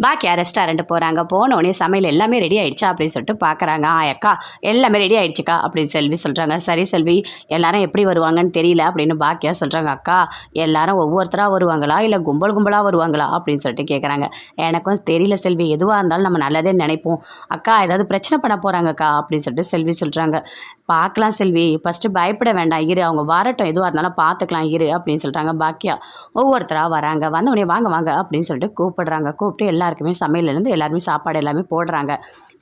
பாக்கியா restaurant போகிறாங்க. போனோடனே சமையல் எல்லாமே ரெடி ஆகிடுச்சா அப்படின்னு சொல்லிட்டு பார்க்குறாங்க. அக்கா எல்லாமே ரெடி ஆகிடுச்சிக்கா அப்படின்னு செல்வி சொல்கிறாங்க. சரி செல்வி, எல்லாரும் எப்படி வருவாங்கன்னு தெரியல அப்படின்னு பாக்கியா சொல்கிறாங்க. அக்கா எல்லாரும் ஒவ்வொருத்தராக வருவாங்களா இல்லை கும்பல் கும்பலாக வருவாங்களா அப்படின்னு சொல்லிட்டு கேட்குறாங்க. எனக்கும் தெரியல செல்வி, எதுவாக இருந்தாலும் நம்ம நல்லதே நினைப்போம். அக்கா ஏதாவது பிரச்சனை பண்ண போகிறாங்கக்கா அப்படின்னு சொல்லிட்டு செல்வி சொல்கிறாங்க. பார்க்கலாம் செல்வி, ஃபஸ்ட்டு பயப்பட வேண்டாம் இரு, அவங்க வரட்டும், எதுவாக இருந்தாலும் பார்த்துக்கலாம் இரு அப்படின்னு சொல்கிறாங்க. பாக்கியா ஒவ்வொருத்தராக வராங்க. வந்தவொடனே வாங்க வாங்க அப்படின்னு சொல்லிட்டு கூப்பிடுறாங்க. கூப்பிட்டு எல்லாருக்குமே சமையலேருந்து எல்லாருமே சாப்பாடு எல்லாமே போடுறாங்க.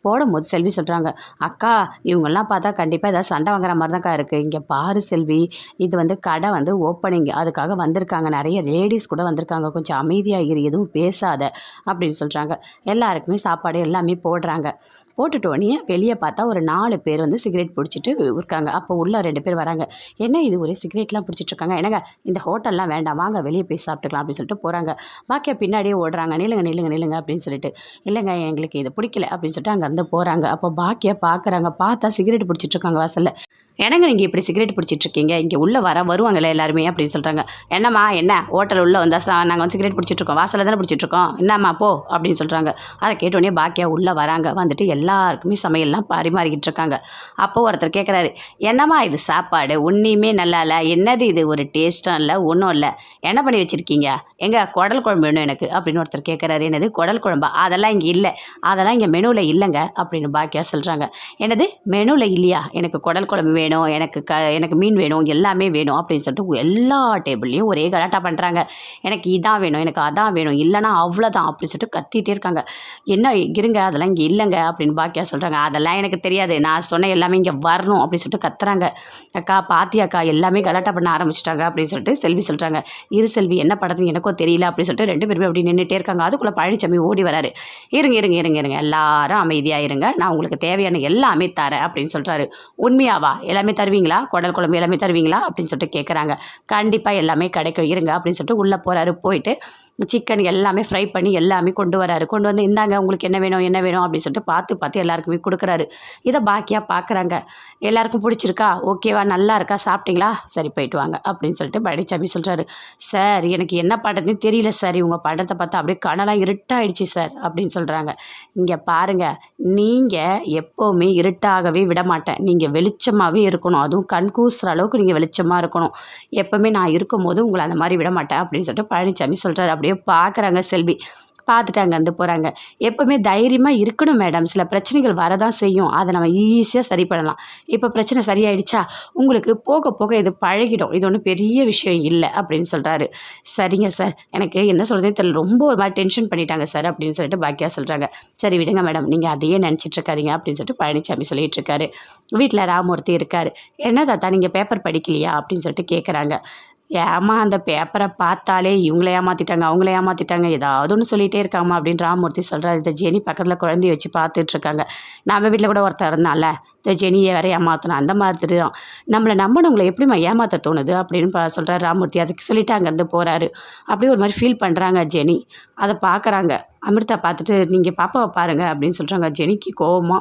போடும்போது செல்வி சொல்கிறாங்க, அக்கா இவங்கெல்லாம் பார்த்தா கண்டிப்பாக ஏதாவது சண்டை வாங்குற மாதிரி தான்க்கா இருக்குது. இங்கே பாரு செல்வி, இது கடை ஓப்பனிங், அதுக்காக வந்திருக்காங்க, நிறைய லேடிஸ் கூட வந்திருக்காங்க, கொஞ்சம் அமைதியாக இரு, எதுவும் பேசாத அப்படின்னு சொல்கிறாங்க. எல்லாருக்குமே சாப்பாடு எல்லாமே போடுறாங்க. போட்டுட்டோடனே வெளியே பார்த்தா ஒரு 4 பேர் சிகரெட் பிடிச்சிட்டு இருக்காங்க. அப்போ உள்ள 2 பேர் வராங்க. என்ன இது ஒரே சிகரெட்லாம் பிடிச்சிட்ருக்காங்க, என்னங்க இந்த ஹோட்டல்லாம் வேண்டாம், வாங்க வெளியே போய் சாப்பிட்டுக்கலாம் அப்படின்னு சொல்லிட்டு போகிறாங்க. பாக்கியா பின்னாடியே ஓடுறாங்க. நில்லுங்க நில்லுங்க நில்லுங்க அப்படின்னு சொல்லிட்டு. இல்லைங்க எங்களுக்கு இது பிடிக்கல அப்படின்னு சொல்லிட்டு அங்கேருந்து போகிறாங்க. அப்போ பாக்கியா பார்க்குறாங்க. பார்த்தா சிகரெட் பிடிச்சிட்ருக்காங்க வாசலில். என்னங்க நீங்கள் இப்படி சிகரெட் பிடிச்சிட்ருக்கீங்க, இங்கே உள்ளே வருவாங்கள்ல எல்லாருமே அப்படின்னு சொல்கிறாங்க. என்னம்மா என்ன ஹோட்டல் உள்ளே வந்தால் நாங்கள் சிகரெட் பிடிச்சிட்ருக்கோம், வாசலில் தானே பிடிச்சிட்ருக்கோம், என்னம்மா போ அப்படின்னு சொல்கிறாங்க. அதை கேட்டோடனே பாக்கியா உள்ளே வராங்க. வந்துட்டு எல்லாருக்குமே சமையல்லாம் பரிமாறிக்கிட்டு இருக்காங்க. அப்போது ஒருத்தர் கேட்குறாரு, என்னம்மா இது சாப்பாடு ஒன்றையுமே நல்லா இல்லை, என்னது இது ஒரு டேஸ்ட்டும் இல்லை ஒன்றும் இல்லை, என்ன பண்ணி வச்சுருக்கீங்க, எங்கே குடல் குழம்பு வேணும் எனக்கு அப்படின்னு ஒருத்தர் கேட்குறாரு. என்னது குடல் குழம்பா, அதெல்லாம் இங்கே இல்லை, அதெல்லாம் இங்கே மெனுவில் இல்லைங்க அப்படின்னு பாக்கியா சொல்கிறாங்க. என்னது மெனுவில் இல்லையா, எனக்கு குடல் குழம்பு வேணும், எனக்கு மீன் வேணும், எல்லாமே வேணும் அப்படின்னு சொல்லிட்டு எல்லா டேபிள்லேயும் ஒரே கலாட்டா பண்ணுறாங்க. எனக்கு இதான் வேணும், எனக்கு அதான் வேணும், இல்லைனா அவ்வளோதான் அப்படின்னு சொல்லிட்டு கத்திகிட்டே இருக்காங்க. என்ன இருங்க அதெல்லாம் இங்கே இல்லைங்க அப்படின்னு பாக்கியா சொல்கிறாங்க. அதெல்லாம் எனக்கு தெரியாது, நான் சொன்ன எல்லாமே இங்கே வரணும் அப்படின்னு சொல்லிட்டு கத்துறாங்க. அக்கா பாத்தியாக்கா எல்லாமே கலாட்டா பண்ண ஆரம்பிச்சிட்டாங்க அப்படின்னு சொல்லிட்டு செல்வி சொல்கிறாங்க. இரு செல்வி, என்ன படத்துக்கு எனக்கும் தெரியல அப்படின்னு சொல்லிட்டு 2 பேருமே அப்படி நின்றுட்டே இருக்காங்க. அதுக்குள்ளே பழனிசாமி ஓடி வராரு. இருங்க இருங்க இருங்க இருங்க எல்லாரும் அமைதியாக இருங்க, நான் உங்களுக்கு தேவையான எல்லாமே தரேன் அப்படின்னு சொல்கிறாரு. உண்மையாவா, எல்லாமே தருவீங்களா, குடல் குழம்பு எல்லாமே தருவீங்களா அப்படின்னு சொல்லிட்டு கேட்குறாங்க. கண்டிப்பாக எல்லாமே கிடைக்கும் இருங்க அப்படின்னு சொல்லிட்டு உள்ளே போகிறாரு. போயிட்டு சிக்கன் எல்லாமே ஃப்ரை பண்ணி எல்லாமே கொண்டு வராரு. கொண்டு வந்து இந்தாங்க உங்களுக்கு என்ன வேணும் என்ன வேணும் அப்படின்னு சொல்லிட்டு பார்த்து எல்லாருக்குமே கொடுக்குறாரு. இதை பாக்கியா பார்க்குறாங்க. எல்லாருக்கும் பிடிச்சிருக்கா, ஓகேவா, நல்லா இருக்கா, சாப்பிட்டீங்களா, சரி போயிட்டு வாங்க அப்படின்னு சொல்லிட்டு பழனிசாமி சொல்கிறாரு. சார் எனக்கு என்ன பண்ணுறதுன்னு தெரியல சார், இவங்க பண்ணுறத பார்த்தா அப்படியே கனலாம் இருட்டாயிடுச்சு சார் அப்படின்னு சொல்கிறாங்க. இங்கே பாருங்கள், நீங்கள் எப்போவுமே இருட்டாகவே விட மாட்டேன், நீங்கள் வெளிச்சமாகவே இருக்கணும், அதுவும் கண் கூசுகிற அளவுக்கு நீங்கள் வெளிச்சமாக இருக்கணும், எப்போவுமே நான் இருக்கும்போது உங்களை அந்த மாதிரி விட மாட்டேன் அப்படின்னு சொல்லிட்டு பழனிசாமி சொல்கிறாரு. அப்படியே பார்க்குறாங்க செல்வி. பார்த்துட்டு அங்கேருந்து போகிறாங்க. எப்போவுமே தைரியமாக இருக்கணும் மேடம், சில பிரச்சனைகள் வரதான் செய்யும், அதை நம்ம ஈஸியாக சரி பண்ணலாம். இப்போ பிரச்சனை சரியாயிடுச்சா, உங்களுக்கு போக போக இது பழகிடும், இது ஒன்றும் பெரிய விஷயம் இல்லை அப்படின்னு சொல்கிறாரு. சரிங்க சார், எனக்கு என்ன சொல்கிறதே தெரியல, ரொம்ப ஒரு மாதிரி டென்ஷன் பண்ணிட்டாங்க சார் அப்படின்னு சொல்லிட்டு பாக்கியா சொல்கிறாங்க. சரி விடுங்க மேடம், நீங்கள் அதையே நினச்சிட்டு இருக்காதீங்க அப்படின்னு சொல்லிட்டு பழனிசாமி சொல்லிகிட்டு இருக்காரு. வீட்டில் ராமூர்த்தி இருக்கார். என்ன தாத்தா நீங்கள் பேப்பர் படிக்கலையா அப்படின்னு சொல்லிட்டு கேட்குறாங்க. ஏமா அந்த பேப்பரை பார்த்தாலே இவங்கள ஏமாற்றிட்டாங்க அவங்கள ஏமாற்றிட்டாங்க ஏதாவது ஒன்று சொல்லிகிட்டே இருக்காமா அப்படின்னு ராமூர்த்தி சொல்கிறார். இந்த ஜெனி பக்கத்தில் குழந்தைய வச்சு பார்த்துட்ருக்காங்க. நம்ம வீட்டில் கூட ஒருத்தர் இருந்தால இந்த ஜெனியை வேற ஏமாற்றணும், அந்த மாதிரி தான் நம்மளை நம்பினவங்களை எப்படிமா ஏமாற்ற தோணுது அப்படின்னு சொல்கிறார் ராமூர்த்தி. அதுக்கு சொல்லிவிட்டு அங்கேருந்து போகிறாரு. அப்படியே ஒரு மாதிரி ஃபீல் பண்ணுறாங்க ஜெனி. அதை பார்க்குறாங்க. அமிர்தா பார்த்துட்டு நீங்கள் பாப்பாவை பாருங்கள் அப்படின்னு சொல்கிறாங்க. ஜெனிக்கு கோவமாக